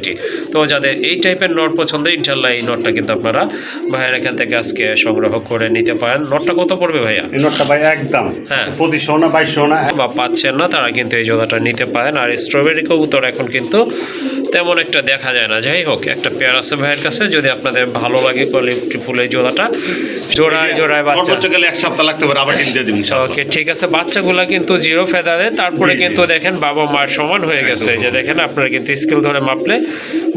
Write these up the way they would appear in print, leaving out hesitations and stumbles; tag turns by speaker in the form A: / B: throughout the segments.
A: Quality. তো যাদের এই টাইপের নট পছন্দ, ইনশাল্লাহ এই নটটা কিন্তু আপনারা ভাইয়ের এখান থেকে আজকে সংগ্রহ করে নিতে পারেন। নটটা কত পড়বে ভাইয়া?
B: এই নটটা ভাই একদম
A: হ্যাঁ
B: 2500 না 2200 না
A: বা পাচ্ছেন না তারা কিন্তু এই জোড়াটা নিতে পারেন। আর স্ট্রবেরি কবুতর এখন কিন্তু তেমন একটা দেখা যায় না। যাই হোক, একটা পেয়ার আছে ভাইয়ের কাছে, যদি আপনাদের ভালো লাগে কোয়ালিটি ফুল এই জোড়াটা, জোড়ায় জোড়ায় বাচ্চা
B: সর্বোচ্চ গেলে এক সপ্তাহ লাগতে পারে, আবার ডিল দিয়ে দিন।
A: ওকে ঠিক আছে। বাচ্চাগুলা কিন্তু জিরো ফেদারে, তারপরে কিন্তু দেখেন বাবা মার সমান হয়ে গেছে। যে দেখেন আপনারা কিন্তু স্কেল ধরে মাপলে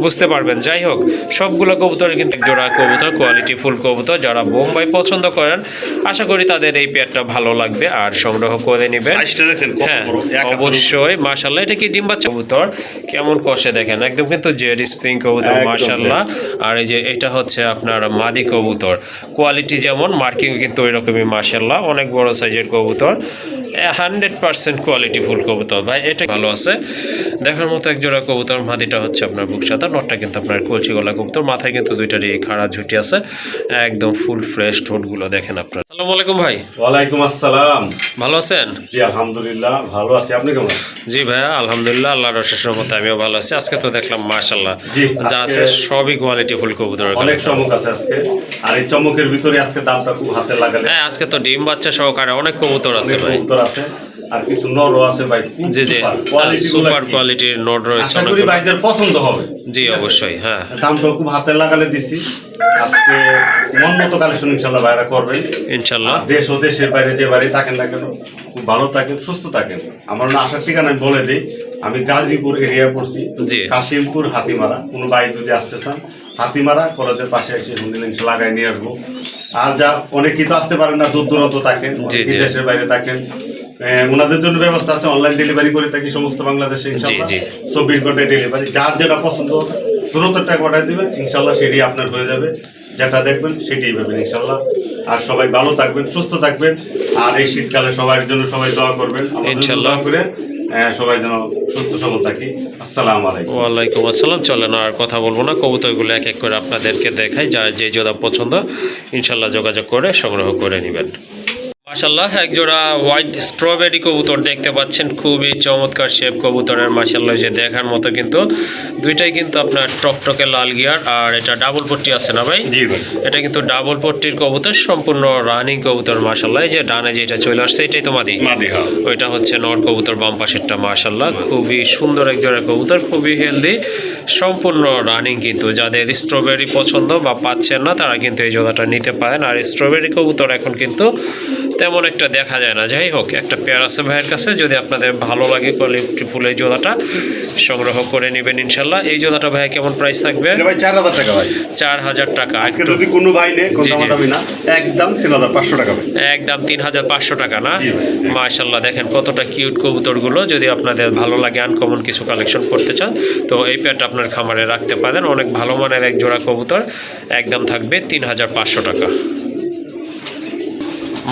A: বুঝতে পারবেন। যাই হোক, সবগুলো কবুতর কিন্তু জোড়া কবুতর, কোয়ালিটি ফুল কবুতর। যারা বোম্বাই পছন্দ করেন আশা করি তাদের এই পেয়ারটা ভালো লাগবে আর সংগ্রহ করে নেবেন। হ্যাঁ অবশ্যই। মাশাআল্লাহ, এটা কি ডিম বাচ্চা কবুতর? কেমন কষে দেখেন, একদম কিন্তু জেড স্প্রিং কবুতর মাশাআল্লাহ। আর এই যে এটা হচ্ছে আপনার মাদি কবুতর, কোয়ালিটি যেমন মার্কিং কিন্তু ওই রকমই মাশাআল্লাহ। অনেক বড় সাইজের কবুতর, 100% কোয়ালিটি ফুল কবুতর। ভাই এটা ভালো আছে, দেখার মতো এক জোড়া কবুতর। মাদিটা হচ্ছে আপনার বুক সাদা, নটটা কিন্তু আপনার কলচি গলা কবুতর। মাথায় কিন্তু দুইটারই খাড়া ঝুটি আছে, একদম ফুল ফ্রেশ ঠোঁটগুলো দেখেন আপনার। আসসালামু আলাইকুম ভাই।
B: ওয়ালাইকুম আসসালাম।
A: ভালো আছেন?
B: জি আলহামদুলিল্লাহ ভালো আছি, আপনি কেমন আছেন?
A: জি ভাইয়া আলহামদুলিল্লাহ, আল্লাহর অশেষ রহমতে আমিও ভালো আছি। আজকে তো দেখলাম মাশাআল্লাহ যা আছে সবই কোয়ালিটি ফুল কবুতর,
B: অনেক চমক আছে আজকে। আর এই চমকের ভিতরে আজকে দামটা খুব হাতে লাগালে।
A: হ্যাঁ আজকে তো ডিম বাচ্চা সহকারে অনেক কবুতর আছে ভাই।
B: কবুতর আছে আর কিছু নরও আছে ভাই।
A: জি জি, সুপার কোয়ালিটির নট রয়েছে।
B: আশা করি ভাইদের পছন্দ হবে।
A: জি অবশ্যই। হ্যাঁ
B: দামটা খুব হাতে লাগালে দিছি আজকে। মন মতো কালেকশন ইনশাআল্লাহ ভাইরা করবেন
A: ইনশাআল্লাহ।
B: দেশ ও দেশের বাইরে যে বাড়ি থাকেন না কেন খুব ভালো থাকেন, সুস্থ থাকেন। আমার না আসার ঠিকানা আমি বলে দিই, আমি গাজীপুর এরিয়া পড়ছি, কাশিমপুর হাতিমারা। কোনো ভাই যদি আসতে চান হাতিমারা কলেজের পাশে এসে হোম লাগাই নিয়ে আসবো। আর যা অনেকেই তো আসতে পারেন না, দূর দূরান্ত থাকেন, দেশের বাইরে থাকেন, ওনাদের জন্য ব্যবস্থা আছে। অনলাইন ডেলিভারি করে থাকি সমস্ত বাংলাদেশে ইনশাআল্লাহ। 24 ঘন্টায় ডেলিভারি, যার যেটা পছন্দ দূরত্বের টাকা অর্ডার দিবেন ইনশাআল্লাহ, সেটি আপনার হয়ে যাবে। যেটা দেখবেন সেটাই পাবেন ইনশাআল্লাহ। আর সবাই ভালো থাকবেন, সুস্থ থাকবেন। আর এই শীতকালে সবার জন্য সবাই দোয়া করবেন ইনশাআল্লাহ করে, সবাই যেন সুস্থ সবল থাকি। আসসালামু আলাইকুম।
A: ওয়ালাইকুম আসসালাম। চলেন আর কথা বলবো না, কবুতরগুলো এক এক করে আপনাদেরকে দেখাই। যার যে জোড়া পছন্দ ইনশাআল্লাহ যোগাযোগ করে সংগ্রহ করে নেবেন। মাশাআল্লাহ, এক জোড়া হোয়াইট স্ট্রবেরি কবুতর দেখতে পাচ্ছেন, খুবই চমৎকার শেপ কবুতরের মাশাআল্লাহ। যে দেখার মতো কিন্তু দুইটাই কিন্তু আপনার টকটকে লাল গিয়ার। আর এটা ডাবল পট্টি আছে না ভাই?
B: জি ভাই,
A: এটা কিন্তু ডাবল পট্টির কবুতর, সম্পূর্ণ রানিং কবুতর মাশাআল্লাহ। এই যে ডানে যেটা চলে আসছে এটাই তো মাদি, ওইটা হচ্ছে নর কবুতর বাম পাশেরটা মাশাআল্লাহ। খুবই সুন্দর এক জোড়া কবুতর, খুবই হেলদি, সম্পূর্ণ রানিং। কিন্তু যাদের স্ট্রবেরি পছন্দ বা পাচ্ছেন না তারা কিন্তু এই জোড়াটা নিতে পারেন। আর স্ট্রবেরি কবুতর এখন কিন্তু তেমন একটা দেখা যায় না। যাই হোক, একটা পেয়ার আছে ভাইয়ের কাছে, যদি আপনাদের ভালো লাগে কোয়ালিটি ফুল এই জোড়াটা সংগ্রহ করে নেবেন ইনশাআল্লাহ। এই জোড়াটা ভাই কেমন প্রাইস থাকবে?
B: ভাই 4000 টাকা ভাই।
A: 4000 টাকা।
B: আজকে যদি কোনো ভাই নেই কোনো দামি না, একদম 3500 টাকা ভাই।
A: একদম 3500 টাকা না? মাশাআল্লাহ, দেখেন কতটা কিউট কবুতরগুলো। যদি আপনাদের ভালো লাগে আনকমন কিছু কালেকশন করতে চান তো এই পেয়ারটা আপনার খামারে রাখতে পারেন। অনেক ভালো মানের এক জোড়া কবুতর, একদম থাকবে 3500 টাকা।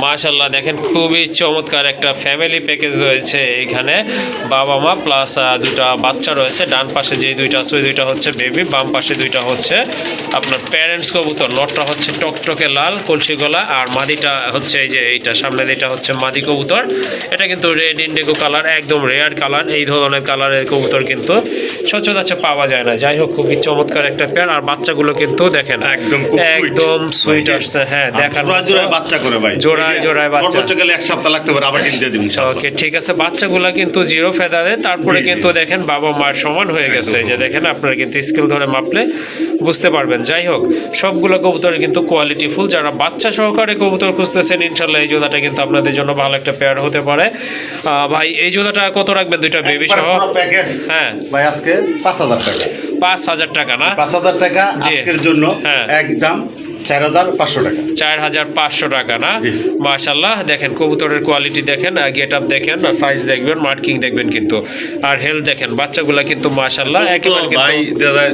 A: মাশাআল্লাহ, দেখেন খুবই চমৎকার একটা ফ্যামিলি প্যাকেজ রয়েছে এখানে। বাবা মা প্লাস দুটা বাচ্চা রয়েছে। ডান পাশে যে দুইটা আছে ওই দুইটা হচ্ছে বেবি, বাম পাশে দুইটা হচ্ছে আপনার প্যারেন্টস কবুতর। নটটা হচ্ছে টকটকে লাল কলসি গলা, আর মাদিটা হচ্ছে এই যে এইটা সামনে এটা হচ্ছে মাদি কবুতর। এটা কিন্তু রেড ইন্ডিগো কালার, একদম রেয়ার কালার। এই ধরনের কালারের কবুতর কিন্তু সচরাচর পাওয়া যায় না। যাই হোক, খুবই চমৎকার একটা পেয়ার। আর বাচ্চাগুলো কিন্তু দেখেন একদম সুইট আসছে। হ্যাঁ দেখার
B: বাচ্চা করে ভাই,
A: জোড়ায় বাচ্চা,
B: সর্বোচ্চ গেলে এক সপ্তাহ লাগতে পারে, আবার ডিল দিয়ে দিন।
A: ওকে ঠিক আছে। বাচ্চাগুলা কিন্তু জিরো ফেদারে, তারপরে কিন্তু দেখেন বাবা মার সমান হয়ে গেছে। যে দেখেন আপনারা কিন্তু স্কেল ধরে মাপলে বুঝতে পারবেন। যাই হোক, সবগুলো কবুতর কিন্তু কোয়ালিটি ফুল। যারা বাচ্চা সহকারে কবুতর খুঁজতেছেন ইনশাআল্লাহ এই জোড়াটা কিন্তু আপনাদের জন্য ভালো একটা পেয়ার হতে পারে। ভাই এই জোড়াটা কত রাখবেন দুইটা বেবি সহ?
B: হ্যাঁ ভাই আজকে 5000 টাকা।
A: 5000 টাকা না?
B: 5000 টাকা আজকের জন্য একদম 4500 টাকা।
A: 4500 টাকা না? মাশাআল্লাহ, দেখেন কবুতরের কোয়ালিটি দেখেন, গেট আপ দেখেন, সাইজ দেখবেন, মার্কিং দেখবেন কিন্তু। আর হেলথ দেখেন, বাচ্চাগুলা কিন্তু মাশাআল্লাহ একেবারে
B: ভাই দাদা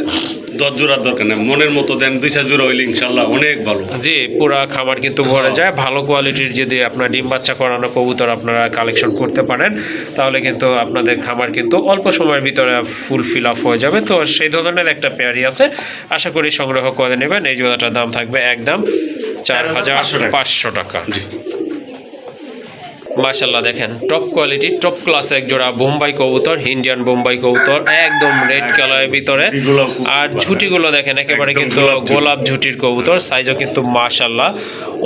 B: 10 জোড়ার দরকার নেই, মনের মতো দেন 2-4 জোড়া হইলে ইনশাআল্লাহ অনেক ভালো।
A: জি, পুরা খামার কিন্তু ভরে যায়। ভালো কোয়ালিটির যদি আপনার ডিম বাচ্চা করানো কবুতর আপনারা কালেকশন করতে পারেন তাহলে কিন্তু আপনাদের খামার কিন্তু অল্প সময়ের ভিতরে ফুল ফিল আপ হয়ে যাবে। তো সেই ধরনের একটা পেয়ারই আছে, আশা করি সংগ্রহ করে নেবেন। এই জোড়াটার দাম থাকবে একদম 4500 টাকা। মাশাআল্লাহ দেখেন টপ কোয়ালিটি টপ ক্লাস এক জোড়া বোম্বাই কবুতর, ইন্ডিয়ান বোম্বাই কবুতর, একদম রেড কালারের ভিতরে। আর ঝুটিগুলো দেখেন একেবারে কিন্তু গোলাপ ঝুটির কবুতর, সাইজও কিন্তু মাশাআল্লাহ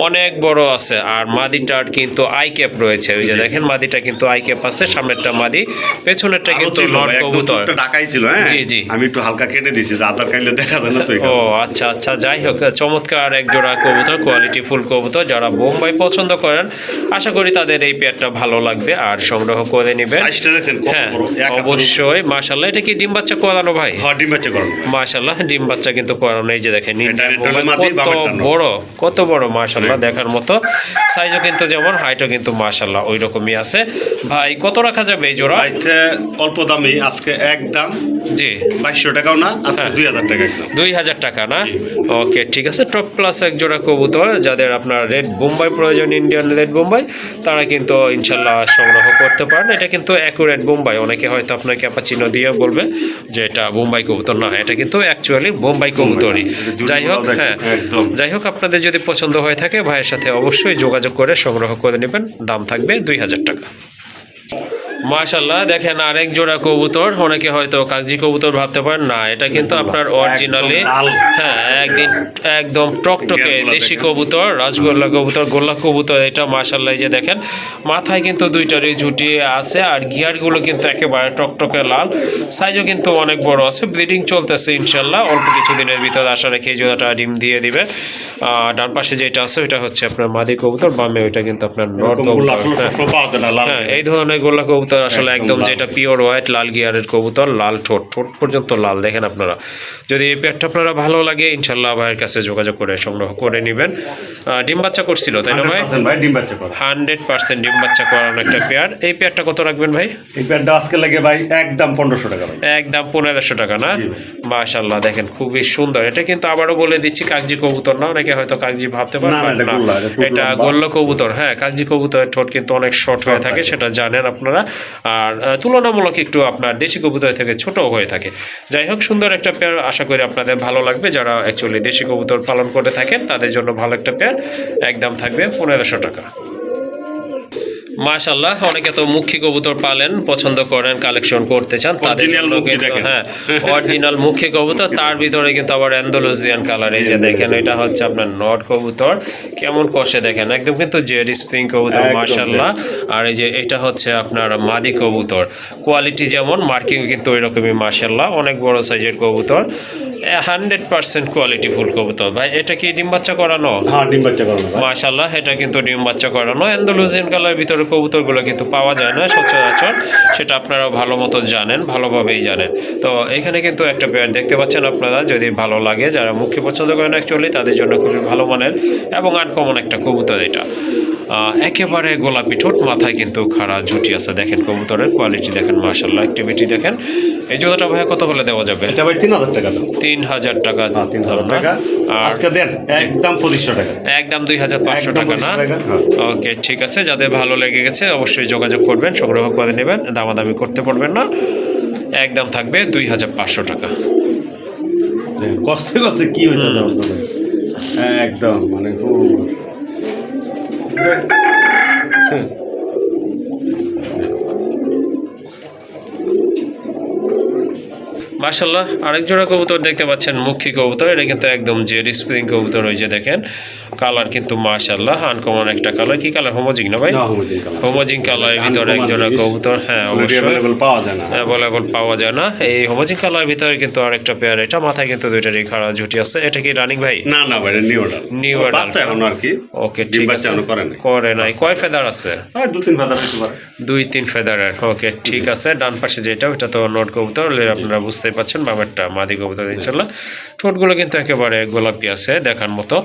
A: অনেক বড় আছে। আর মাদিটার কিন্তু আই ক্যাপ রয়েছে, ওই যে দেখেন মাদিটা কিন্তু আই ক্যাপ আছে, সামনেরটা মাদি, পেছনেরটা কিন্তু নট কবুতর।
B: ঢাকাই ছিল, হ্যাঁ
A: জি জি,
B: আমি একটু হালকা কেটে দিয়েছি, আদার কাইলে দেখা যায় না তো।
A: ও আচ্ছা আচ্ছা, যাই হোক চমৎকার এক জোড়া কবুতর, কোয়ালিটি ফুল কবুতর। যারা বোম্বাই পছন্দ করেন আশা করি তাদের এই পেয়ারটা ভালো লাগবে আর সংগ্রহ করে নেবেন। হ্যাঁ অবশ্যই। মাশাআল্লাহ এটা কি ডিম বাচ্চা করানো ভাই?
B: হ্যাঁ ডিম বাচ্চা করানো।
A: মাশাআল্লাহ ডিম বাচ্চা কিন্তু করানো। এই যে দেখেন
B: কত
A: বড়, কত বড় মাশাআল্লাহ, দেখার মতো। সাইজও কিন্তু যেমন, হাইটও কিন্তু মাশাআল্লাহ ওই রকমই আছে। ভাই কত রাখা যাবে এই জোড়া?
B: অল্প দামি আজকে একদম
A: জি
B: 2200 টাকাও না, আজকে 2000 টাকা একদম।
A: 2000 টাকা না? ওকে ঠিক আছে। টপ ক্লাস এক জোড়া কবুতর, যাদের আপনার রেড বোম্বাই প্রয়োজন, ইন্ডিয়ান রেড বোম্বাই, তারা কিন্তু ইনশাল্লাহ সংগ্রহ করতে পারেন। এটা কিন্তু অ্যাকুরেট বোম্বাই। অনেকে হয়তো আপনার ক্যাপাচিনো দিয়ে বলবে যে এটা বোম্বাই কবুতর, না এটা কিন্তু অ্যাকচুয়ালি বোম্বাই কবুতরই। যাই হোক, হ্যাঁ যাই হোক, আপনাদের যদি পছন্দ হয়ে থাকে ভাইয়ের সাথে অবশ্যই যোগাযোগ করে সংগ্রহ করে নেবেন। দাম থাকবে 2000 টাকা। মাশাআল্লাহ দেখেন আরেক জোড়া কবুতর। অনেকে হয়তো কাগজি কবুতর ভাবতে পারেন, না এটা কিন্তু আপনার অরিজিনালি, হ্যাঁ একদম টকটকে দেশি কবুতর, রাজগোল্লা কবুতর, গোল্লা কবুতর এটা। মাশাআল্লাহ এই যে দেখেন মাথায় কিন্তু দুইটারই ঝুটি আছে, আর গিয়ারগুলো কিন্তু একেবারে টকটকে লাল, সাইজও কিন্তু অনেক বড় আছে। ব্রিডিং চলতেছে ইনশাল্লাহ, অল্প কিছুদিনের ভিতরে আশা রেখে এই জোড়াটা ডিম দিয়ে দিবে। ডান পাশে যেটা আছে ওইটা হচ্ছে আপনার মাদি কবুতর, বামে ওইটা কিন্তু আপনার নর কবুতর। হ্যাঁ এই ধরনের গোল্লা কবুতর আসলে একদম যেটা পিওর হোয়াইট লাল গিয়ারের কবুতর, লাল ঠোঁট পর্যন্ত লাল দেখেন আপনারা। যদি এই পেয়ারটা আপনারা ভালো লাগে ইনশাল্লাহ ভাইয়ের কাছে যোগাযোগ করে সংগ্রহ করে নেবেন। ডিম বাচ্চা করছিল তাই না ভাই? 100% ডিম বাচ্চা করানো একটা পেয়ার। এই পেয়ারটা কত রাখবেন ভাই?
B: এই পেয়ারটা আজকে লাগে ভাই একদম 1500 টাকা ভাই।
A: একদম 1500 টাকা না? মাশাআল্লাহ দেখেন খুবই সুন্দর। এটা কিন্তু আবারও বলে দিচ্ছি কাগজি কবুতর না, অনেকে হয়তো কাগজি ভাবতে পারেন না, এটা গোল্লা কবুতর। হ্যাঁ কাগজি কবুতরের ঠোঁট কিন্তু অনেক শর্ট হয়ে থাকে, সেটা জানেন আপনারা, আর তুলনামূলক একটু আপনার দেশি কবুতর থেকে ছোট হয়ে থাকে। যাই হোক সুন্দর একটা পেয়ার, আশা করি আপনাদের ভালো লাগবে। যারা অ্যাকচুয়ালি দেশি কবুতর পালন করে থাকেন তাদের জন্য ভালো একটা পেয়ার। একদম থাকবে 1500 টাকা। মাশাআল্লাহ অনেকে তো মুখী কবুতর পালেন, পছন্দ করেন, কালেকশন করতে চান, তাদের জন্য কিন্তু হ্যাঁ অরিজিনাল মুখী কবুতর, তার ভিতরে কিন্তু আবার অ্যান্ডালুসিয়ান কালার। এই যে দেখেন এটা হচ্ছে আপনার নট কবুতর, কেমন কষে দেখেন, একদম কিন্তু জেরি স্প্রিং কবুতর মাশাআল্লাহ। আর এই যে এটা হচ্ছে আপনার মাদি কবুতর, কোয়ালিটি যেমন মার্কিং কিন্তু ওই রকমই মাশাআল্লাহ, অনেক বড় সাইজের কবুতর, 100% কোয়ালিটি ফুল কবুতর। ভাই এটা কি ডিম বাচ্চা করানো?
B: হ্যাঁ ডিম বাচ্চা করানো
A: মাশাআল্লাহ, এটা কিন্তু ডিম বাচ্চা করানো। অ্যান্ডালুসিয়ান কালারের ভিতরে কবুতরগুলো কিন্তু পাওয়া যায় না সচরাচর, সেটা আপনারা ভালো মতো জানেন, ভালোভাবেই জানেন। তো এখানে কিন্তু একটা পেয়ার দেখতে পাচ্ছেন আপনারা, যদি ভালো লাগে, যারা মুখে পছন্দ করেন অ্যাকচুয়ালি তাদের জন্য খুবই ভালো মানের এবং আনকমন একটা কবুতর এটা। একেবারে গোলাপি ঠোঁট, মাথায় কিন্তু খাড়া ঝুটি আছে। দেখেন কবুতরের কোয়ালিটি দেখেন মাশাআল্লাহ, অ্যাক্টিভিটি দেখেন। এই জোড়াটা ভাই কত হলে দেওয়া যাবে?
B: এটা ভাই 3000 টাকা দাম।
A: 3000 টাকা।
B: 3000 টাকা আজকে দেন একদম 2500 টাকা।
A: একদম 2500 টাকা না? ওকে ঠিক আছে, যাদের ভালো লেগে গেছে অবশ্যই যোগাযোগ করবেন, সংগ্রহ করে নেবেন, দামাদামি করতে পারবেন না। একদম থাকবে 2500 টাকা।
B: কষ্টে কষ্টে কি হইতো অবস্থা একদম মানে
A: মাশাআল্লাহ আরেক জোড়া কবুতর দেখতে পাচ্ছেন, মুখী কবুতর। এটা কিন্তু একদম জেরি স্প্রিং কবুতর। ওই যে দেখেন কালার কিন্তু মাশাআল্লাহ আনকমন একটা কালার। কি কালার? হোমোজিং না ভাই? হোমোজিং কালারের ভিতরে এক জোড়া কবুতর। হ্যাঁ অবশ্যই অ্যাভেলেবল পাওয়া যায় না। এই হোমোজিং কালারের ভিতরে কিন্তু আরেকটা পেয়ার, এটা মাথায় কিন্তু দুইটারই খাড়া ঝুটি আছে। এটা কি রানিং ভাই?
B: না না ভাই নিউ অর্ডার।
A: নিউ অর্ডার বাচ্চা এখন আর কি। ওকে ঠিক আছে, করে নাই। কয় ফেদার আছে?
B: 2-3 ফেদার হতে পারে।
A: 2-3 ফেদারের। ওকে ঠিক আছে। ডান পাশে যেটা ওটা তো নট কবুতর, আপনারা বুঝতেই পাচ্ছেন। বামেরটা মাদি কবুতর ইনশাআল্লাহ। ঠোঁটগুলো কিন্তু একেবারে গোলাপি আছে দেখার মতো,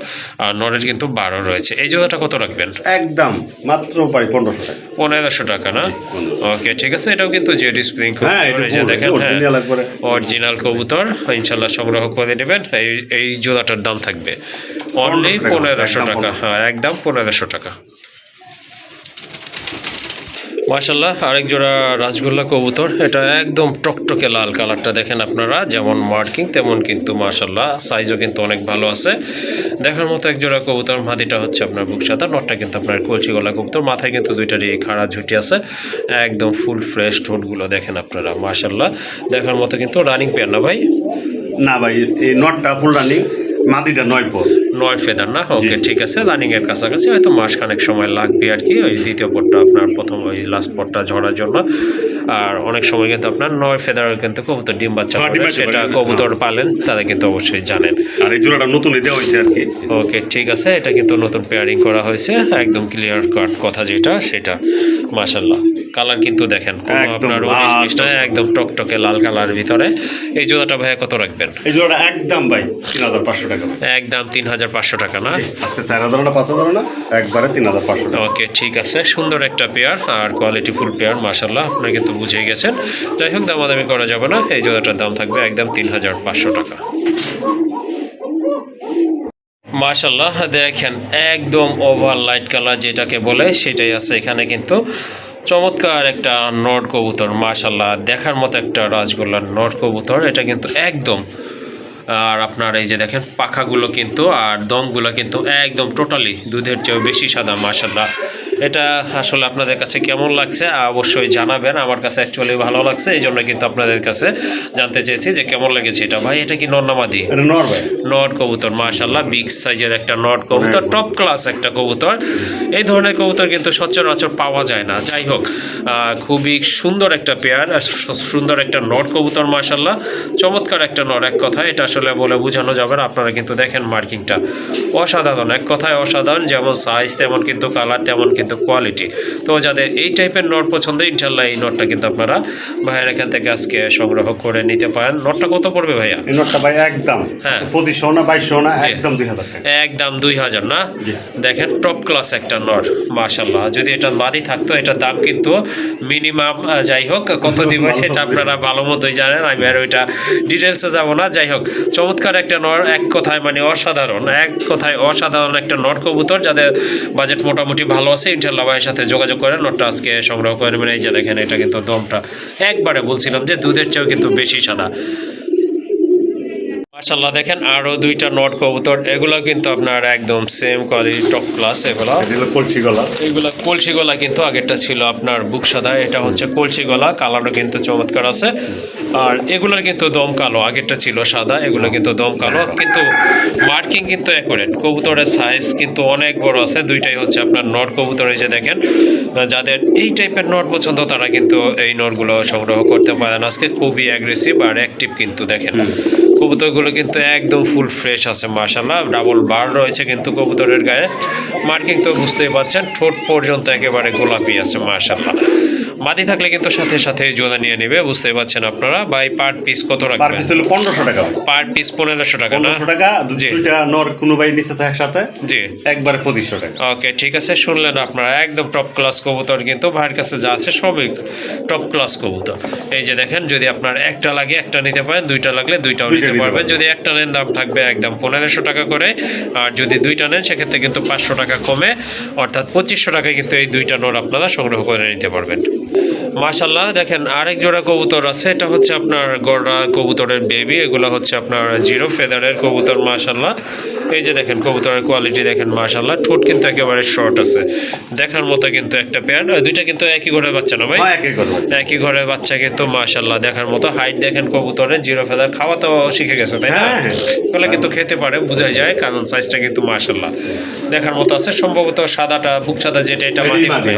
A: আর নরের কিন্তু 12 রয়েছে। এই জোড়াটা কত রাখবেন?
B: একদম মাত্র 1500 টাকা।
A: 1500 টাকা না? ওকে ঠিক আছে। এটাও কিন্তু জেডি স্প্রিং
B: হ্যাঁ
A: কবুতর। এই যে দেখেন অরিজিনাল কবুতর, ইনশাআল্লাহ সংগ্রহ করে নেবেন। এই জোড়াটার দাম থাকবে অনলি 1500 টাকা। হ্যাঁ একদম 1500 টাকা। মাশাল্লাহ আরেক জোড়া রাজগোল্লা কবুতর, এটা একদম টকটকে লাল কালারটা দেখেন আপনারা, যেমন মার্কিং তেমন কিন্তু মাশাল্লাহ সাইজও কিন্তু অনেক ভালো আছে, দেখার মতো এক জোড়া কবুতর। মাদিটা হচ্ছে আপনার বুক সাদা, নটটা কিন্তু আপনার কলসি গলা কবুতর, মাথায় কিন্তু দুইটারই খাড়া ঝুটি আছে, একদম ফুল ফ্রেশ ঠোঁটগুলো দেখেন আপনারা মাশাল্লাহ, দেখার মতো কিন্তু রানিং পেয়ার না ভাই?
B: না ভাই, এই নটটা ফুল রানিং, মাদিটা 9 পর।
A: 9 ফেদার না? ওকে ঠিক আছে, রানিং এর কাছাকাছি, হয়তো মাসখানেক সময় লাগবে আর কি, ওই দ্বিতীয় পটটা আপনার প্রথম ওই লাস্ট পটটা ঝরার জন্য। আর অনেক সময় কিন্তু আপনার 9 ফেদারের কিন্তু কবুতর ডিম বাচ্চা করে, সেটা কবুতর পালেন তারা কিন্তু অবশ্যই জানেন।
B: আর এই জোড়াটা নতুন দেওয়া হয়েছে আর কি।
A: ওকে ঠিক আছে, এটা কিন্তু নতুন পেয়ারিং করা হয়েছে, একদম ক্লিয়ার কাট কথা যেটা সেটা। মাশাল্লাহ কালার কিন্তু দেখেন আপনার একদম টকটকে লাল কালার ভিতরে। এই জোড়াটা ভাইয়া কত রাখবেন?
B: এই জোড়াটা একদম ভাই 3500 টাকা।
A: একদম 3500 টাকা না?
B: আজকে 4000 না 5000 না, একবারে 3500 টাকা।
A: ওকে ঠিক আছে, সুন্দর একটা পেয়ার আর কোয়ালিটি ফুল পেয়ার মাশাল্লাহ, আপনি কিন্তু বুঝে গেছেন। যাই হোক দামাদামি করা যাবে না, এই জোড়াটার দাম থাকবে একদম 3500 টাকা। মাশাল্লাহ দেখেন একদম ওভার লাইট কালার যেটাকে বলে সেটাই আছে এখানে, কিন্তু চমৎকার একটা নট কবুতর মাশাল্লাহ, দেখার মতো একটা রাজগোল্লার নট কবুতর, এটা কিন্তু একদম। আর আপনার এই যে দেখেন পাখাগুলো কিন্তু আর দমগুলো কিন্তু একদম টোটালি দুধের চেয়েও বেশি সাদা মাশাল্লাহ। এটা আসলে আপনাদের কাছে কেমন লাগছে অবশ্যই জানাবেন, আমার কাছে অ্যাকচুয়ালি ভালো লাগছে, এই জন্য কিন্তু আপনাদের কাছে জানতে চেয়েছি যে কেমন লেগেছে এটা। ভাই এটা কি নর না মাদি? নট কবুতর মাশাল্লাহ, বিগ সাইজের একটা নট কবুতর, টপ ক্লাস একটা কবুতর। এই ধরনের কবুতর কিন্তু সচরাচর পাওয়া যায় না। যাই হোক খুবই সুন্দর একটা পেয়ার, সুন্দর একটা নট কবুতর মাশাল্লাহ, চমৎকার একটা নর, এক কথায় এটা আসলে বলে বোঝানো যাবে না। আপনারা কিন্তু দেখেন মার্কিংটা অসাধারণ, এক কথায় অসাধারণ, যেমন সাইজ তেমন কিন্তু কালার তেমন কিন্তু কোয়ালিটি। তো যাদের এই টাইপের নট পছন্দ ইনশাল্লাহ এই নটটা কিন্তু আপনারা ভাইয়ের এখান থেকে আজকে সংগ্রহ করে নিতে পারেন। নটটা কত পড়বে ভাইয়া?
B: এই নটটা ভাই একদম 2500 না 2200 না, একদম 2000 টাকা।
A: একদম 2000 না? দেখেন টপ ক্লাস একটা নট মাশাল্লাহ, যদি এটা মাদি থাকতো এটার দাম কিন্তু মিনিমাম, যাই হোক কত দিবে সেটা আপনারা ভালো মতোই জানেন, আমি আর ওইটা ডিটেলসে যাব না। যাই হোক চমৎকার একটা নর, এক কথায় মানে অসাধারণ, এক কথায় অসাধারণ একটা নট কবুতর। যাদের বাজেট মোটামুটি ভালো আছে ইনশাল্লাহ ভাইয়ের সাথে যোগাযোগ করেন, নটটা আজকে সংগ্রহ করে নেবেন। এই যে দেখেন এটা কিন্তু দমটা একবারে বলছিলাম যে দুধের চেয়েও কিন্তু বেশি সাদা মাশাল্লাহ। দেখেন আরো দুইটা নট কবুতর, এগুলো কিন্তু আপনার একদম সেম কোয়ালিটি টপ ক্লাস, এগুলো কলসি গলা কিন্তু আগেরটা ছিল আপনার বুক সাদা, এটা হচ্ছে কলসি গলা, কালারও কিন্তু চমৎকার আছে। আর এগুলোর কিন্তু দম কালো, আগেরটা ছিল সাদা, এগুলো কিন্তু দম কালো, কিন্তু মার্কিং কিন্তু অ্যাকুরেট। কবুতরের সাইজ কিন্তু অনেক বড় আছে, দুইটাই হচ্ছে আপনার নট কবুতর। এই যে দেখেন যাদের এই টাইপের নট পছন্দ তারা কিন্তু এই নটগুলো সংগ্রহ করতে পারেন। আজকে খুবই অ্যাগ্রেসিভ আর অ্যাক্টিভ কিন্তু দেখেন কবুতরগুলো কিন্তু একদম ফুল ফ্রেশ আছে মাশাল্লাহ, ডাবল বার রয়েছে কিন্তু কবুতরের গায়ে, মার্কিং তো বুঝতেই পারছেন, ঠোঁট পর্যন্ত একেবারে গোলাপি আছে মাশাল্লাহ। মাদি থাকলে কিন্তু সাথে সাথে জোড়া নিয়ে নেবে, বুঝতেই পারছেন আপনারা। বাই পার পিস কত রাখবেন?
B: পার পিস হলো 1500 টাকা।
A: পার পিস 1500 টাকা না?
B: 1500 টাকা, দুইটা নর কোনো ভাই নিতে থাকে একসাথে,
A: জি
B: একবারে 2500 টাকা।
A: ওকে ঠিক আছে, শুনলেন আপনারা, একদম টপ ক্লাস কবুতর, কিন্তু ভাইয়ের কাছে যা আছে সবই টপ ক্লাস কবুতর। এই যে দেখেন যদি আপনার একটা লাগে একটা নিতে পারেন, দুইটা লাগলে দুইটাও নিতে পারবেন। যদি একটা নেন দাম থাকবে একদম 1500 টাকা করে, আর যদি দুইটা নেন সেক্ষেত্রে কিন্তু 500 টাকা কমে, অর্থাৎ 2500 টাকায় কিন্তু এই দুইটা নর আপনারা সংগ্রহ করে নিতে পারবেন মাশাল্লাহ। দেখেন আরেক জোড়া কবুতর আছে, এটা হচ্ছে আপনার গড়া কবুতরের বেবি, এগুলো হচ্ছে আপনার জিরো ফেদারের কবুতর মাশাল্লাহ। এই যে দেখেন কবুতরের কোয়ালিটি দেখেন মাশাল্লাহ, ঠোঁট কিন্তু একেবারে শর্ট আছে, দেখার মতো কিন্তু একটা পেয়ার। দুইটা কিন্তু একই ঘরের বাচ্চা না ভাই? একই ঘরের বাচ্চা কিন্তু মাশাল্লাহ, দেখার মতো। হাইট দেখেন কবুতরের জিরো ফেদার, খাওয়া তো শিখে গেছে তাই না? এগুলো কিন্তু খেতে পারে, বোঝা যায়, কারণ সাইজটা কিন্তু মাশাল্লাহ দেখার মতো আছে। সম্ভবত সাদাটা বুক সাদা যেটা, এটা মাটি হবে,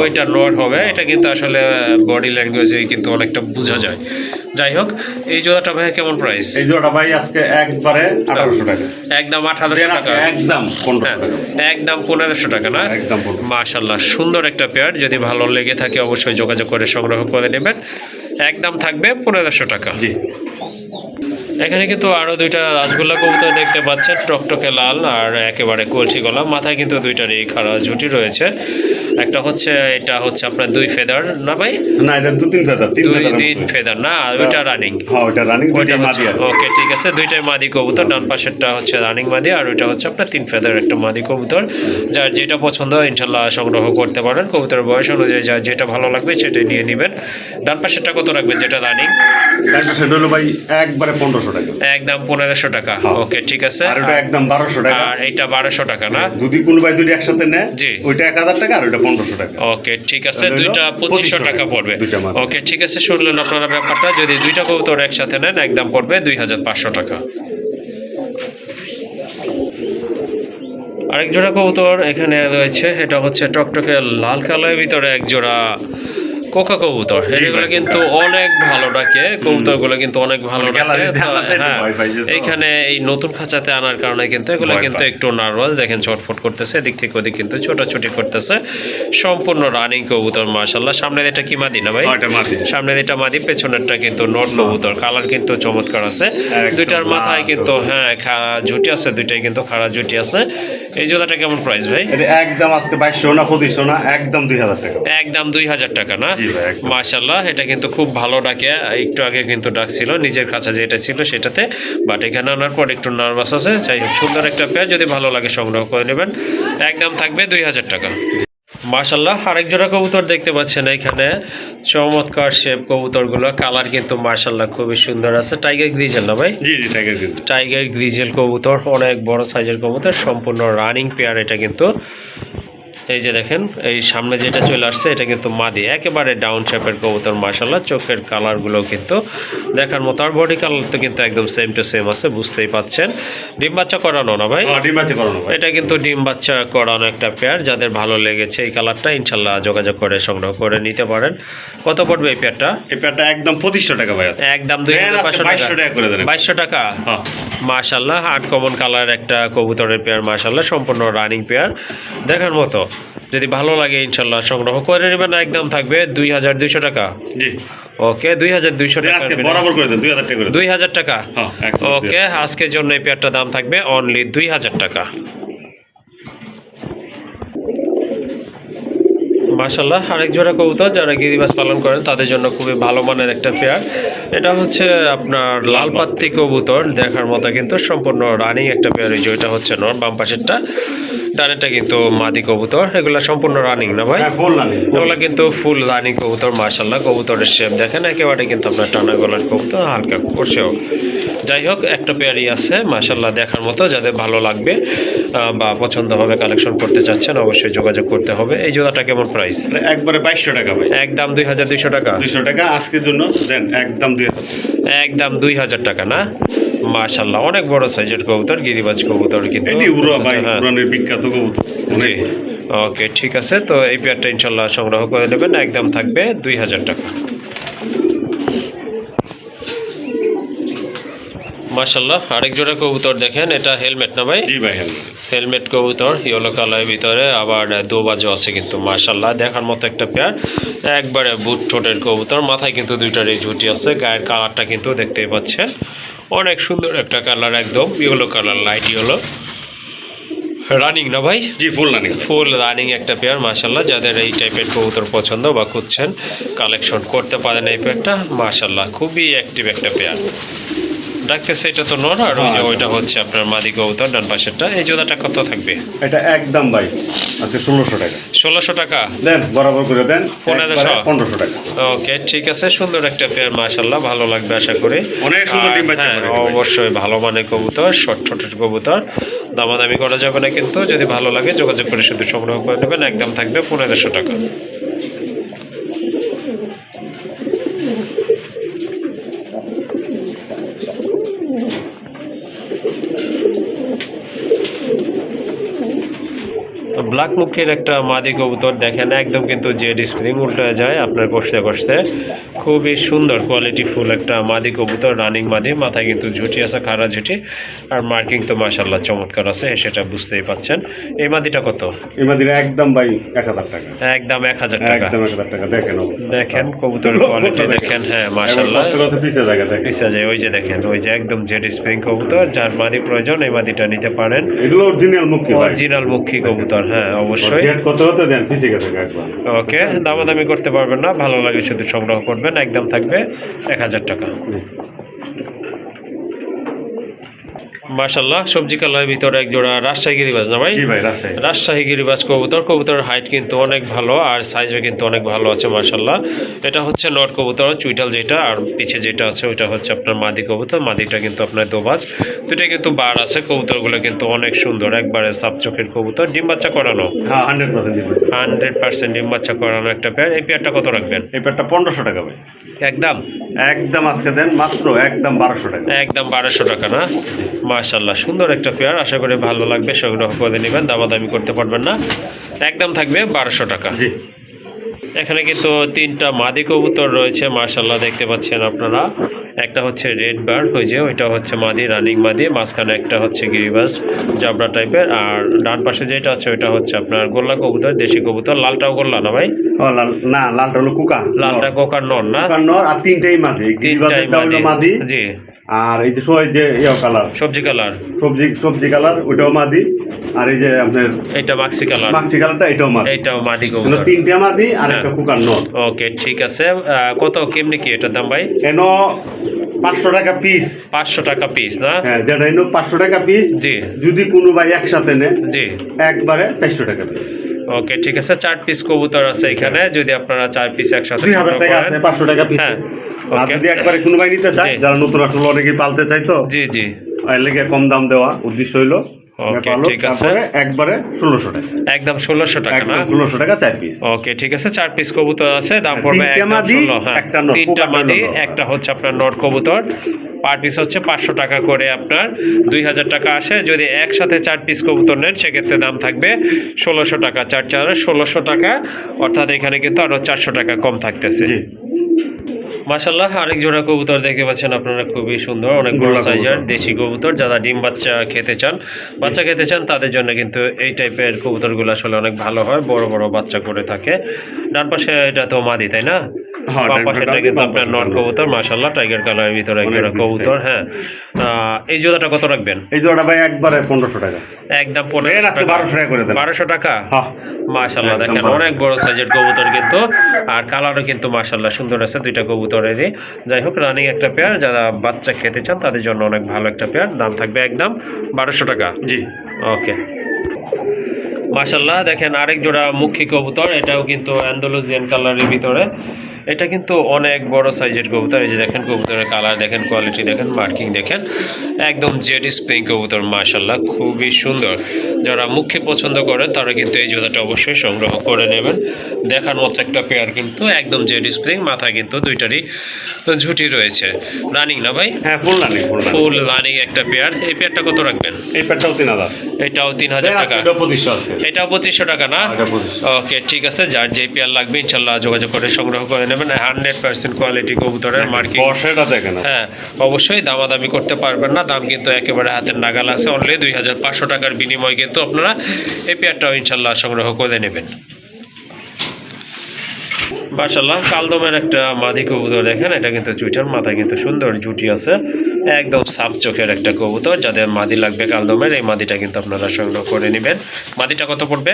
A: ওইটা নট হবে। এটা কিন্তু আসলে বডি ল্যাঙ্গুয়েজে কিন্তু অনেকটা বোঝা যায়। যাই হোক এই জোড়াটা ভাই কেমন প্রাইস?
B: এই জোড়াটা ভাই আজকে একবারে 1800 টাকা।
A: একদম 1800 টাকা,
B: একদম 1500 টাকা,
A: একদম 1500 টাকা না?
B: একদম
A: মাশাআল্লাহ সুন্দর একটা পেয়ার, যদি ভালো লেগে থাকে অবশ্যই যোগাযোগ করে সংগ্রহ করে নেবেন। একদম থাকবে 1500 টাকা।
B: জি।
A: এখানে কিন্তু আরো দুইটা রাসগোল্লা কবুতর দেখতে পাচ্ছেন, টকটকে লাল আর একেবারে কলসি গলা। মাথায় কিন্তু দুইটারই খাড়া ঝুটি রয়েছে। একটা হচ্ছে, এটা হচ্ছে আপনার 2 ফেদার না ভাই?
B: না, এটা 2-3 ফেদার,
A: 3 ফেদার না, আর ওইটা রানিং।
B: হ্যাঁ, ওটা রানিং, ওইটা মাদি।
A: ওকে, ঠিক আছে, দুইটাই মাদি কবুতর। ডান পাশেরটা হচ্ছে রানিং মাদি, আর ওইটা হচ্ছে আপনার 3 ফেদার একটা মাদি কবুতর। যার যেটা পছন্দ ইনশাল্লাহ সংগ্রহ করতে পারেন। কবুতরের বয়স অনুযায়ী যার যেটা ভালো লাগবে সেটাই নিয়ে নেবেন। ডান পাশেরটা কত রাখবেন যেটা রানিং?
B: ডান পাশে হলো ভাই একবারে 1500 টাকা,
A: একদম 1500 টাকা। ওকে, ঠিক আছে।
B: আর ওটা একদম 1200 টাকা।
A: আর এইটা 1200 টাকা না?
B: যদি কোনো ভাই দুটো একসাথে নেয়,
A: জি,
B: ওইটা 1000 টাকা আর ওইটা 1500 টাকা।
A: ওকে, ঠিক আছে, দুইটা 2500 টাকা পড়বে। ওকে, ঠিক আছে, শুনলেন আপনারা ব্যাপারটা। যদি দুইটা কবুতর একসাথে নেন একদম পড়বে 2500 টাকা। আরেক জোড়া কবুতর এখানে রয়েছে, এটা হচ্ছে টকটকে লাল কালারের ভিতরে এক জোড়া কোকা কবুতর। এগুলো কিন্তু অনেক ভালো ডাকে, কবুতরগুলো কিন্তু অনেক ভালো ডাকে। হ্যাঁ, এইখানে এই নতুন খাঁচাতে আনার কারণে কিন্তু এগুলো কিন্তু একটু নার্ভাস, দেখেন ছটফট করতেছে, এদিক থেকে ওদিক কিন্তু ছোটাছুটি করতেছে। সম্পূর্ণ রানিং কবুতর মাশাআল্লাহ। সামনের এটা কি মাদি না ভাই? সামনের এটা মাদি, পেছনেরটা কিন্তু নর কবুতর। কালার কিন্তু চমৎকার আছে, দুইটার মাথায় কিন্তু হ্যাঁ ঝুটি আছে, দুইটাই কিন্তু খাড়া ঝুটি আছে। এই জোড়াটা কেমন প্রাইস ভাই?
B: একদম আজকে 2200 না 2500 না, একদম 2000 টাকা।
A: একদম 2000 টাকা না? মাশাআল্লাহ, এটা কিন্তু খুব ভালো ডাকে। একটু আগে কিন্তু ডাকছিল নিজের কাছে যেটা ছিল সেটাতে, বাট এখানে আনার পর একটু নার্ভাস আছে। যাই হোক, সুন্দর একটা পেয়ার, যদি ভালো লাগে সংগ্রহ করে নেবেন। একদম থাকবে 2000 টাকা। মাশাআল্লাহ, আরেক জোড়া কবুতর দেখতে পাচ্ছেন এখানে, চমৎকার শেপ কবুতরগুলো। কালার কিন্তু মাশাআল্লাহ খুবই সুন্দর আছে। টাইগার গ্রিজেল না ভাই?
B: জি জি, টাইগার গ্রিজেল।
A: টাইগার গ্রিজেল কবুতর, অনেক বড় সাইজের কবুতর, সম্পূর্ণ রানিং পেয়ার এটা কিন্তু। এই যে দেখেন, এই সামনে যেটা চলে আসছে এটা কিন্তু মাদি, একেবারে ডাউন শেপের কবুতর মাশাআল্লাহ। চোখের কালারগুলো কিন্তু দেখার মতো, আর বডি কালার তো কিন্তু একদম সেম টু সেম আছে, বুঝতেই পাচ্ছেন। ডিম বাচ্চা করানো না ভাই?
B: ডিম বাচ্চা করানো।
A: এটা কিন্তু ডিম বাচ্চা করানো একটা পেয়ার। যাদের ভালো লেগেছে এই কালারটা ইনশাল্লাহ যোগাযোগ করে সংগ্রহ করে নিতে পারেন। কত পড়বে এই পেয়ারটা?
B: এই পেয়ারটা একদম 2500 টাকা ভাই।
A: একদম 2500 টাকা করে দেন। 2200 টাকা। মাশাআল্লাহ, আনকমন কালার একটা কবুতরের পেয়ার মাশাআল্লাহ, সম্পূর্ণ রানিং পেয়ার, দেখার মতো। যদি ভালো লাগে ইনশাল্লাহ সংগ্রহ করে নেবেন। একদম থাকবে 2200 টাকা।
B: জি,
A: ওকে, 2200 টাকা
B: বরাবর করে দেন, 2000 টাকা।
A: 2000 টাকা। ওকে, আজকের জন্য এই পেয়ারটার দাম থাকবে অনলি 2000 টাকা। মাশাআল্লাহ, আরেক জোড়া কবুতর যারা গিরিবাজ পালন করেন তাদের জন্য খুবই ভালো মানের একটা পেয়ার। এটা হচ্ছে আপনার লাল পাত্তি কবুতর, দেখার মতো কিন্তু সম্পূর্ণ রানিং একটা পেয়ার। এই যে এটা হচ্ছে নর, বাম পাশেরটা, ডানেরটা কিন্তু মাদি কবুতর। এগুলা সম্পূর্ণ রানিং না ভাই? এগুলা কিন্তু ফুল রানিং কবুতর মাশাআল্লাহ। কবুতরের শেপ দেখেন, একেবারে কিন্তু আপনার টানা গলার কবুতর, হালকা করছেও। যাই হোক, একটা পেয়ারই আছে মাশাআল্লাহ, দেখার মতো। যাদের ভালো লাগবে বা পছন্দ হবে, কালেকশন করতে চাচ্ছেন, অবশ্যই যোগাযোগ করতে হবে। এই জোড়াটা কেমন প্রাইস?
B: একবারে 2200 টাকা ভাই।
A: একদম 2200 টাকা।
B: 200 টাকা আজকের জন্য দেন, একদম 2000।
A: একদম 2000 টাকা না? মাশাআল্লাহ, অনেক বড় সাইজের কবুতর, গিরিবাজ কবুতর কিন্তু।
B: এটি উড়া ভাই, উড়ানের বিখ্যাত কবুতর।
A: জি, ওকে, ঠিক আছে। তো এই পেয়ারটা ইনশাল্লাহ সংগ্রহ করে নেবেন। একদম থাকবে 2000 টাকা। মাশাআল্লাহ, আরেক জোড়া কবুতর দেখেন, এটা হেলমেট না ভাই?
B: জি ভাই, হেলমেট।
A: হেলমেট কবুতর, ইয়েলো কালারের ভিতরে, আবার দোবাজও আছে কিন্তু মাশাআল্লাহ, দেখার মতো একটা পেয়ার। একবারে বুট ঠোঁটের কবুতর, মাথায় কিন্তু দুইটারই ঝুটি আছে। গায়ের কালারটা কিন্তু দেখতেই পাচ্ছেন, অনেক সুন্দর একটা কালার, একদম yellow colour, light yellow. Running না ভাই?
B: জি, ফুল রানিং।
A: ফুল রানিং একটা পেয়ার মাশাআল্লাহ। যাদের এই টাইপের কবুতর পছন্দ বা খুঁজছেন, কালেকশন করতে পারেন এই পেয়ারটা মাশাআল্লাহ, খুবই অ্যাক্টিভ একটা পেয়ার। ডাকতেছে এটা তো নর, আর ওইটা হচ্ছে আপনার মাদি কবুতর, ডান পাশেরটা। এই জোড়াটা কত থাকবে?
B: এটা একদম ভাই আজকে 1600 টাকা।
A: 1600 টাকা
B: দেন, বরাবর করে দেন,
A: 1500
B: টাকা।
A: ওকে, ঠিক আছে, সুন্দর একটা পেয়ার মাশাআল্লাহ, ভালো লাগবে আশা করি।
B: অনেক সুন্দর ডিম বাচ্চা করে।
A: অবশ্যই ভালো মানের কবুতর, শর্ট ছোটের কবুতর, দামাদামি করা যাবে না কিন্তু। যদি ভালো লাগে যোগাযোগ করে শুধু সংগ্রহ করে নেবেন। একদম থাকবে 1500 টাকা। ব্ল্যাক মুখের একটা মাদি কবুতর দেখেন, একদম কিন্তু জেড স্প্রিং উল্টে যায় আপনার কষতে কষতে, খুবই সুন্দর কোয়ালিটি ফুল একটা মাদি কবুতর, রানিং মাদি, মাথায় কিন্তু ঝুঁটি আছে, খাড়া ঝুঁটি, আর মার্কিং তো মাশাআল্লাহ চমৎকার আছে, সেটা বুঝতেই পাচ্ছেন। এই মাদিটা কত?
B: এই মাদিটা একদম ভাই 1000 টাকা,
A: একদম 1000 টাকা।
B: একদম 1000 টাকা। দেখেন অবস্থা,
A: দেখেন কবুতরের কোয়ালিটি দেখেন, হ্যাঁ মাশাআল্লাহ।
B: কত পিছে জায়গা দেখেন,
A: পিছে যায়, ওই যে দেখেন, ওই যে একদম জেড স্প্রিং কবুতর, যার মাদি প্রয়োজন এই মাদিটা নিতে পারেন।
B: এগুলো অরিজিনাল মুখী ভাই,
A: অরিজিনাল মুখী কবুতর, হ্যাঁ অবশ্যই।
B: জেড কত হতে দেন, পিছে গেছে একবার।
A: ওকে, দামাদামি করতে পারবেন না, ভালো লাগে শুধু সংগ্রহ করবেন, একদম থাকবে 1000 টাকা। মাশাআল্লাহ, সবজি কালারের ভিতরে এক জোড়া রাজশাহী গিরিবাজ না ভাই?
B: জি ভাই, রাজশাহী।
A: রাজশাহী গিরিবাজ কবুতর। কবুতরের হাইট কিন্তু অনেক ভালো আর সাইজও কিন্তু অনেক ভালো আছে মাশাআল্লাহ। এটা হচ্ছে নট কবুতর, চুইটাল যেটা, আর পিছে যেটা আছে ওইটা হচ্ছে আপনার মাদি কবুতর। মাদিটা কিন্তু আপনার দোবাজ, দুইটা কিন্তু বার আছে। কবুতরগুলো কিন্তু অনেক সুন্দর, একবারে সাপ চোখের কবুতর, ডিম বাচ্চা করানো।
B: হ্যাঁ 100% ডিম বাচ্চা।
A: 100% ডিম বাচ্চা করানো একটা পেয়ার। এই পেয়ারটা কত রাখবেন?
B: এই পেয়ারটা 1500 টাকা ভাই,
A: একদম
B: একদম আজকে দেন মাত্র একদম 1200 টাকা।
A: একদম 1200 টাকা না? মাশাআল্লাহ, সুন্দর একটা পেয়ার, আশা করি ভালো লাগবে, সংগ্রহ করে নেবেন, দামাদামি করতে পারবেন না, একদম থাকবে 1200 টাকা।
B: জি,
A: এখানে কিন্তু 3টা মাদি কবুতর রয়েছে মাশাআল্লাহ, দেখতে পাচ্ছেন আপনারা। একটা হচ্ছে রেড বার্ড, ওই যে ওইটা হচ্ছে মাদি, রানিং মাদি, মাঝখানে একটা হচ্ছে গিরিবাজ জাবরা টাইপের, আর ডান পাশে যেটা আছে ওইটা হচ্ছে আপনার গোল্লা কবুতর, দেশি কবুতর। লালটাও গোল্লা না ভাই?
B: ও লাল না, লালটা হলো কুকা,
A: লালটা কোকার নর না?
B: কুকা নর, আর তিনটাই মাদি। গিরিবাজটা হলো মাদি,
A: জি।
B: আর এই যে সোয় যে ইয়া কালার,
A: সবজি কালার,
B: সবজি কালার ওইটাও মাদি, আর এই যে আপনার
A: এটা মাক্সি কালার,
B: মাক্সি কালারটা এটাও মাদি।
A: এটাও মাদি
B: মানে
A: কবুতর,
B: তিনটা মাদি আর একটা কুকার নর।
A: ওকে ঠিক আছে। কত কেমনি কি এটার দাম ভাই?
B: এন 500 টাকা পিস।
A: 500 টাকা পিস না?
B: হ্যাঁ, যেটা এন 500 টাকা পিস।
A: জি।
B: যদি কোনো ভাই একসাথে নেয়,
A: জি,
B: একবারে 400 টাকা পিস।
A: ওকে ঠিক আছে। 4 পিস কবুতর আছে এখানে, যদি আপনারা 4 পিস একসাথে
B: 2000 টাকা আছে, 500 টাকা পিস।
A: হ্যাঁ,
B: আর
A: ওকে।
B: যদি একবারে কোনো ভাই নিতে চায়,
A: জি।
B: যারা নতুন আসলে অনেকেই পালতে চাই, তো
A: জি জি,
B: এর লেগে কম দাম দেওয়া উদ্দেশ্য হইলো।
A: ওকে ঠিক আছে।
B: তারপরে একবারে 1600 টাকা,
A: একদম 1600 টাকা না?
B: একদম 1600 টাকা 4 পিস।
A: ওকে ঠিক আছে, 4 পিস কবুতর আছে, দাম পড়বে
B: তিনটা
A: একদম
B: মাদি,
A: 16। হ্যাঁ,
B: একটা নর,
A: 3টা
B: কোকার
A: মাদি,
B: নর।
A: একটা হচ্ছে আপনার নর কবুতর। পার পিস হচ্ছে 500 টাকা করে, আপনার 2000 টাকা আসে। যদি একসাথে 4 পিস কবুতর নেন সেক্ষেত্রে দাম থাকবে 1600 টাকা, 4 1600 টাকা, অর্থাৎ এখানে কিন্তু আরো 400 টাকা কম থাকতেছে।
B: জি।
A: মাশাআল্লাহ, আরেক জোড়া কবুতর দেখতে পাচ্ছেন আপনারা, খুবই সুন্দর, অনেক বড়
B: গোল্লা
A: সাইজের
B: কবুতর।
A: দেশি কবুতর। যারা ডিম বাচ্চা খেতে চান, বাচ্চা খেতে চান, তাদের জন্য কিন্তু এই টাইপের কবুতরগুলো আসলে অনেক ভালো হয়, বড় বড় বাচ্চা করে থাকে। ডান পাশে এটা তো মাদি তাই না?
B: হ্যাঁ,
A: বাম
B: ডান
A: পাশেটা
B: পাশে
A: কিন্তু
B: বাম
A: আপনার
B: পাশে
A: নর
B: নর।
A: কবুতর মাশাআল্লাহ, টাইগার কালারের ভিতরে এক
B: অনেক
A: জোড়া
B: big
A: কবুতর।
B: size।
A: হ্যাঁ, এই জোড়াটা কত রাখবেন?
B: এই জোড়া ভাই একবারে 1500 টাকা।
A: একদম
B: দেন আজকে 1200 টাকা করে দেন।
A: 1200 টাকা।
B: হ্যাঁ,
A: মাশাআল্লাহ,
B: একদম
A: দেখেন
B: 1200
A: অনেক বড় সাইজের কবুতর কিন্তু, আর কালারও কিন্তু মাশাআল্লাহ সুন্দর আছে দুইটা কবুতরেরই। যাই হোক, রানিং একটা পেয়ার, যারা বাচ্চা খেতে চান তাদের জন্য অনেক ভালো একটা পেয়ার, দাম থাকবে একদম 1200 টাকা।
B: জি।
A: ওকে, মাশাআল্লাহ, দেখেন আরেক জোড়া মুখী কবুতর, এটাও কিন্তু অ্যান্ডালুজিয়ান কালারের ভিতরে। এটা কিন্তু অনেক বড় সাইজের কবুতর। এই যে দেখেন কবুতরের কালার দেখেন, কোয়ালিটি দেখেন, মার্কিং দেখেন, একদম জেড স্প্রিং কবুতর মাশাআল্লাহ, খুবই সুন্দর। যারা মুখে পছন্দ করেন তারা কিন্তু এই জোড়াটা অবশ্যই সংগ্রহ করে নেবেন। দেখার মতো একটা পেয়ার, কিন্তু একদম জেড স্প্রিং, মাথায় কিন্তু দুইটারই ঝুঁটি রয়েছে। রানিং না ভাই?
B: হ্যাঁ, ফুল রানিং,
A: ফুল রানিং একটা পেয়ার। এই পেয়ারটা কত রাখবেন?
B: এই পেয়ারটাও 3000।
A: এটাও 3000 টাকা।
B: এটাও 2500 আজকে।
A: এটাও 2500 টাকা না?
B: এটা 2500।
A: ওকে ঠিক আছে, যার যে পেয়ার লাগবে ইনশাল্লাহ যোগাযোগ করে সংগ্রহ করে নেবেন। 100% কোয়ালিটি কবুতরের, মার্কিং।
B: বর্ষাটা দেখেন।
A: হ্যাঁ, অবশ্যই দামাদামি করতে পারবেন না, দাম কিন্তু একেবারে হাতের নাগাল আছে। অনলি 2500 টাকার বিনিময়ে কিন্তু আপনারা এই পেয়ারটাও ইনশাল্লাহ সংগ্রহ করে নেবেন। মাশাআল্লাহ, কালদমের একটা মাদি কবুতর দেখেন, এটা কিন্তু চুইটার, মাথায় কিন্তু সুন্দর জুটি আছে, একদম সাপ চোখের একটা কবুতর। যাদের মাদি লাগবে কালদমের, এই মাদিটা কিন্তু আপনারা সংগ্রহ করে নেবেন। মাদিটা কত পড়বে?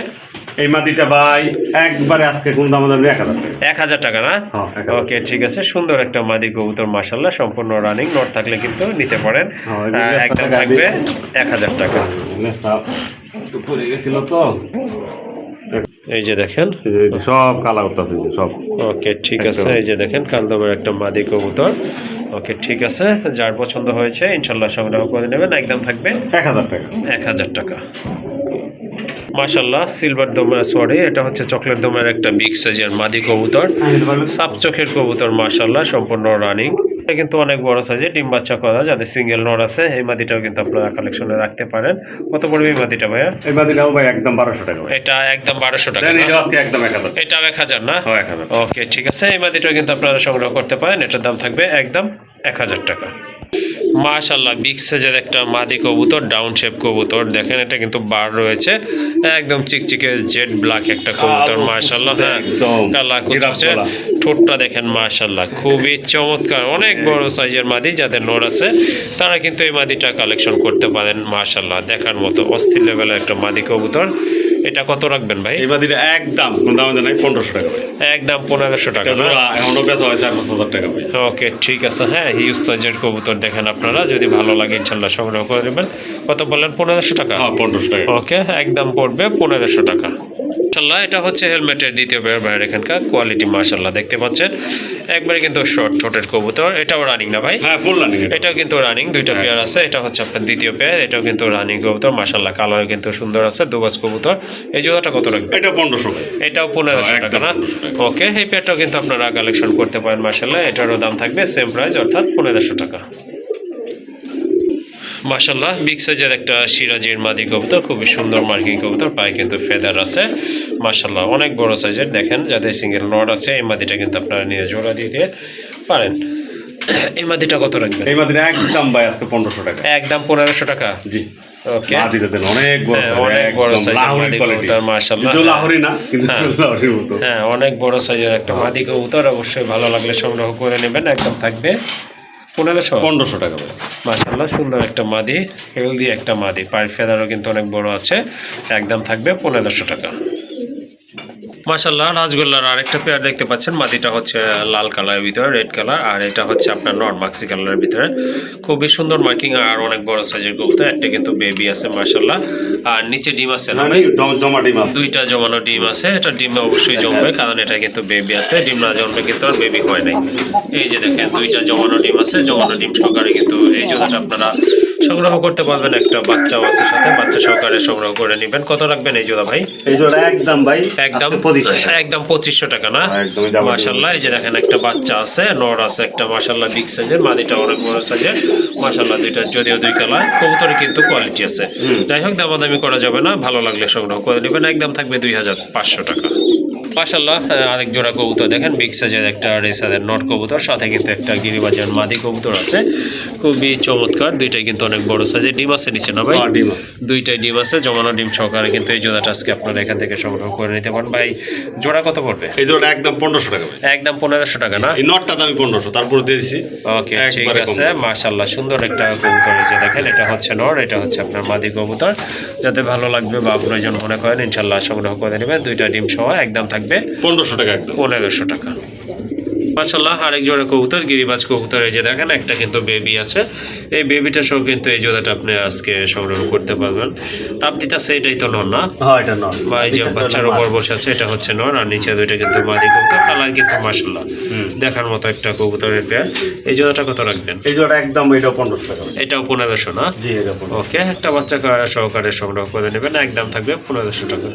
B: এই মাদিটা ভাই একবারে আজকে কোন দাম দাম 1000 টাকা।
A: 1000 টাকা না?
B: হ্যাঁ, 1000
A: ওকে ঠিক আছে, সুন্দর একটা মাদি কবুতর মাশাআল্লাহ, সম্পূর্ণ রানিং, নট থাকলে কিন্তু নিতে পারেন।
B: হ্যাঁ, এই যে
A: একদম
B: টাকা
A: থাকবে 1000 টাকা।
B: একটু পরে গেছিল তো।
A: এই যে দেখেন,
B: এই যে সব কালা করতেছে সব।
A: ওকে ঠিক আছে, এই যে দেখেন কালদমের একটা মাদি কবুতর। ওকে ঠিক আছে, যার পছন্দ হয়েছে ইনশাল্লাহ সংগ্রহ করে নেবেন, একদম থাকবে
B: 1000 টাকা।
A: 1000 টাকা। মাশাআল্লাহ, সিলভার দমের, সরি এটা হচ্ছে চকলেট দমের একটা বিগ সাইজের মাদি কবুতর, সাপ চোখের কবুতর মাশাআল্লাহ, সম্পূর্ণ রানিং। এটা কিন্তু অনেক বড় সাইজে ডিম বাচ্চা করা, যাদের সিঙ্গেল নর আছে এই মাদিটাও কিন্তু আপনারা কালেকশনে রাখতে পারেন। কত পড়বে এই মাদিটা ভাইয়া?
B: এই মাদিটাও ভাই একদম 1200 টাকা ভাই।
A: এটা একদম 1200 টাকা
B: দেন
A: না?
B: এটা আজকে একদম 1000।
A: এটা 1000 না?
B: হ্যাঁ 1000।
A: ওকে ঠিক আছে, এই মাদিটাও কিন্তু আপনারা সংগ্রহ করতে পারেন। এটার দাম থাকবে একদম 1000 টাকা। মাশাআল্লাহ বিগ সাইজের একটা মাদি কবুতর, ডাউন শেপ কবুতর, দেখেন এটা কিন্তু বার রয়েছে, একদম চিকচিকে জেড ব্ল্যাক একটা কবুতর। মাশাআল্লাহ, হ্যাঁ কালা কুচকুচে, ঠোঁটটা দেখেন মাশাআল্লাহ খুবই চমৎকার, অনেক বড় সাইজের মাদি। যাদের নর আছে তারা কিন্তু এই মাদিটা কালেকশন করতে পারেন। মাশাআল্লাহ দেখার মতো অস্থির লেভেলের একটা মাদি কবুতর। এটা কত রাখবেন ভাই?
B: এই মাদিটা একদম কোন দাম নাই 1500 টাকা ভাই।
A: একদম 1500 টাকা না?
B: এখনো বেচা হয় 4-5000 টাকা ভাই।
A: ওকে ঠিক আছে, হ্যাঁ হিউজ সাইজের কবুতর দেখেন আপনারা, যদি ভালো লাগে ইনশাল্লাহ সংগ্রহ করে নেবেন। কত বললেন? 1500 টাকা?
B: হ্যাঁ 1500 টাকা।
A: ওকে একদম পড়বে 1500 টাকা। মাশাআল্লাহ এটা হচ্ছে হেলমেটের দ্বিতীয় পেয়ার ভাইয়ের এখানকার কোয়ালিটি। মাশাআল্লাহ দেখতে পাচ্ছেন একবারে কিন্তু শর্ট ঠোঁটের কবুতর। এটাও রানিং না ভাই?
B: হ্যাঁ ফুল রানিং।
A: এটাও কিন্তু রানিং, দুইটা পেয়ার আছে। এটা হচ্ছে আপনার দ্বিতীয় পেয়ার, এটাও কিন্তু রানিং কবুতর। মাশাআল্লাহ কালার কিন্তু সুন্দর আছে, দুবাস কবুতর। এই জোড়াটা কত রাখবে?
B: এটা 1500 ভাই।
A: এটাও 1500 টাকা না? ওকে এই পেয়ারটাও কিন্তু আপনারা কালেকশন করতে পারেন। মাশাআল্লাহ এটারও দাম থাকবে সেম প্রাইস, অর্থাৎ 1500 টাকা। মাশাআল্লাহ বিগ সাইজের একটা সিরাজির মাদি কবুতর, খুবই সুন্দর মার্কিং কবুতর, পায়ে কিন্তু ফেদার আছে। মাশাআল্লাহ অনেক বড় সাইজের, দেখেন যাদের সিঙ্গেল নট আছে এই মাদিটা কিন্তু আপনারা নিয়ে জোড়া দিতে পারেন। এই মাদিটা কত রাখবেন?
B: এই মাদিটা একদম ভাই আজকে 1500 টাকা।
A: একদম 1500 টাকা?
B: জি।
A: ওকে
B: মাদিটা দেন অনেক বড় সাইজ,
A: অনেক বড়
B: একদম
A: সাইজের
B: লাহোরি
A: মাদি
B: কোয়ালিটি।
A: কবুতর। মাশাআল্লাহ
B: কিন্তু লাহোরি না, কিন্তু লাহোরির মতো।
A: হ্যাঁ অনেক বড় সাইজের একটা মাদি কবুতর, অবশ্যই ভালো লাগলে সংগ্রহ করে নেবেন। একদম থাকবে 1500
B: টাকা ভাই।
A: মাশাআল্লাহ সুন্দর একটা মাদি, হেলদি একটা মাদি, পায়ের ফেদারও কিন্তু অনেক বড় আছে। একদম থাকবে 1500 টাকা। মাশাআল্লাহ রাজগোল্লার আরেকটা পেয়ার দেখতে পাচ্ছেন, মাদিটা হচ্ছে লাল কালারের ভিতরে, রেড কালার, আর এটা হচ্ছে আপনার নরমাক্সি কালারের ভিতরে। খুবই সুন্দর মার্কিং আর অনেক বড় সাইজের কবুতর। একটা কিন্তু বেবি আছে মাশাআল্লাহ, আর নিচে ডিম আছে না ভাই?
B: জমা ডিম আছে,
A: দুইটা জমানো ডিম আছে। এটা ডিম অবশ্যই জমবে, কারণ এটা কিন্তু বেবি আছে। ডিম না জমবে কিন্তু আর বেবি হয় নাই। এই যে দেখেন দুইটা জমানো ডিম আছে, জমানো ডিম সহকারে কিন্তু এই জোড়াটা আপনারা সংগ্রহ করতে পারবেন। একটা বাচ্চাও আছে সাথে, বাচ্চা সহকারে সংগ্রহ করে নেবেন। কত রাখবেন এই জোড়া ভাই?
B: এই জোড়া একদম ভাই
A: একদম 2500 টাকা না?
B: একদমই
A: মাশাআল্লাহ এই যে দেখেন একটা বাচ্চা আছে, নর আছে একটা মাশাআল্লাহ বিগ সাইজের, মাদিটা অনেক বড় সাইজের। মাশাআল্লাহ দুইটা যদিও দুই কালার, কবুতরে কিন্তু কোয়ালিটি আছে। যাই হোক দামাদামি করা যাবে না, ভালো লাগলে সংগ্রহ করে নেবেন। একদম থাকবে 2500 টাকা। মাশাআল্লাহ আরেক জোড়া কবুতর দেখেন, বিগ সাইজের একটা রেসারের নট কবুতর, সাথে কিন্তু একটা গিরিবাজার মাদি কবুতর আছে, খুবই চমৎকার। দুইটাই কিন্তু অনেক বড় সাইজের, ডিম আছে নিচে না ভাই? দুইটাই ডিম আছে, জমানো ডিম সহকারে কিন্তু এই জোড়াটা আজকে আপনারা এখান থেকে সংগ্রহ করে নিতে পারেন। ভাই জোড়া কত পড়বে?
B: এই জোড়া একদম 1500 টাকা ভাই।
A: একদম 1500 টাকা না?
B: এই নটটা দামি 1500, তারপর দিয়ে দিছি।
A: ওকে ঠিক আছে মাশাআল্লাহ সুন্দর একটা কবুতর। এই যে দেখেন এটা হচ্ছে নর, এটা হচ্ছে আপনার মাদি কবুতর। যাতে ভালো লাগবে বা প্রয়োজন মনে করেন ইনশাআল্লাহ সংগ্রহ করে নেবেন। দুইটা ডিম সহ একদম থাকবে
B: 1500 টাকা। একদম
A: 1500 টাকা। মাশাআল্লাহ আরেক জোড়া কবুতর, গিরিবাজ কবুতর। এই যে দেখেন একটা কিন্তু বেবি আছে, এই বেবিটা সহ কিন্তু এই জোড়াটা আপনি আজকে সংগ্রহ করতে পারবেন। তাপটিটা সেইটাই তো নর না?
B: হ্যাঁ এটা নর।
A: বা এই যে বাচ্চার উপর বসে আছে এটা হচ্ছে নর, আর নিচে দুইটা কিন্তু মাদি কবুতর। কালার কিন্তু মাশাআল্লাহ দেখার মতো একটা কবুতরের পেয়ার। এই জোড়াটা কত রাখবেন?
B: এই জোড়া একদম এটাও 1500 টাকা।
A: এটাও 1500 না?
B: জি এটা 1500।
A: ওকে একটা বাচ্চা সহকারে সংগ্রহ করে নেবেন। একদম থাকবে 1500 টাকা।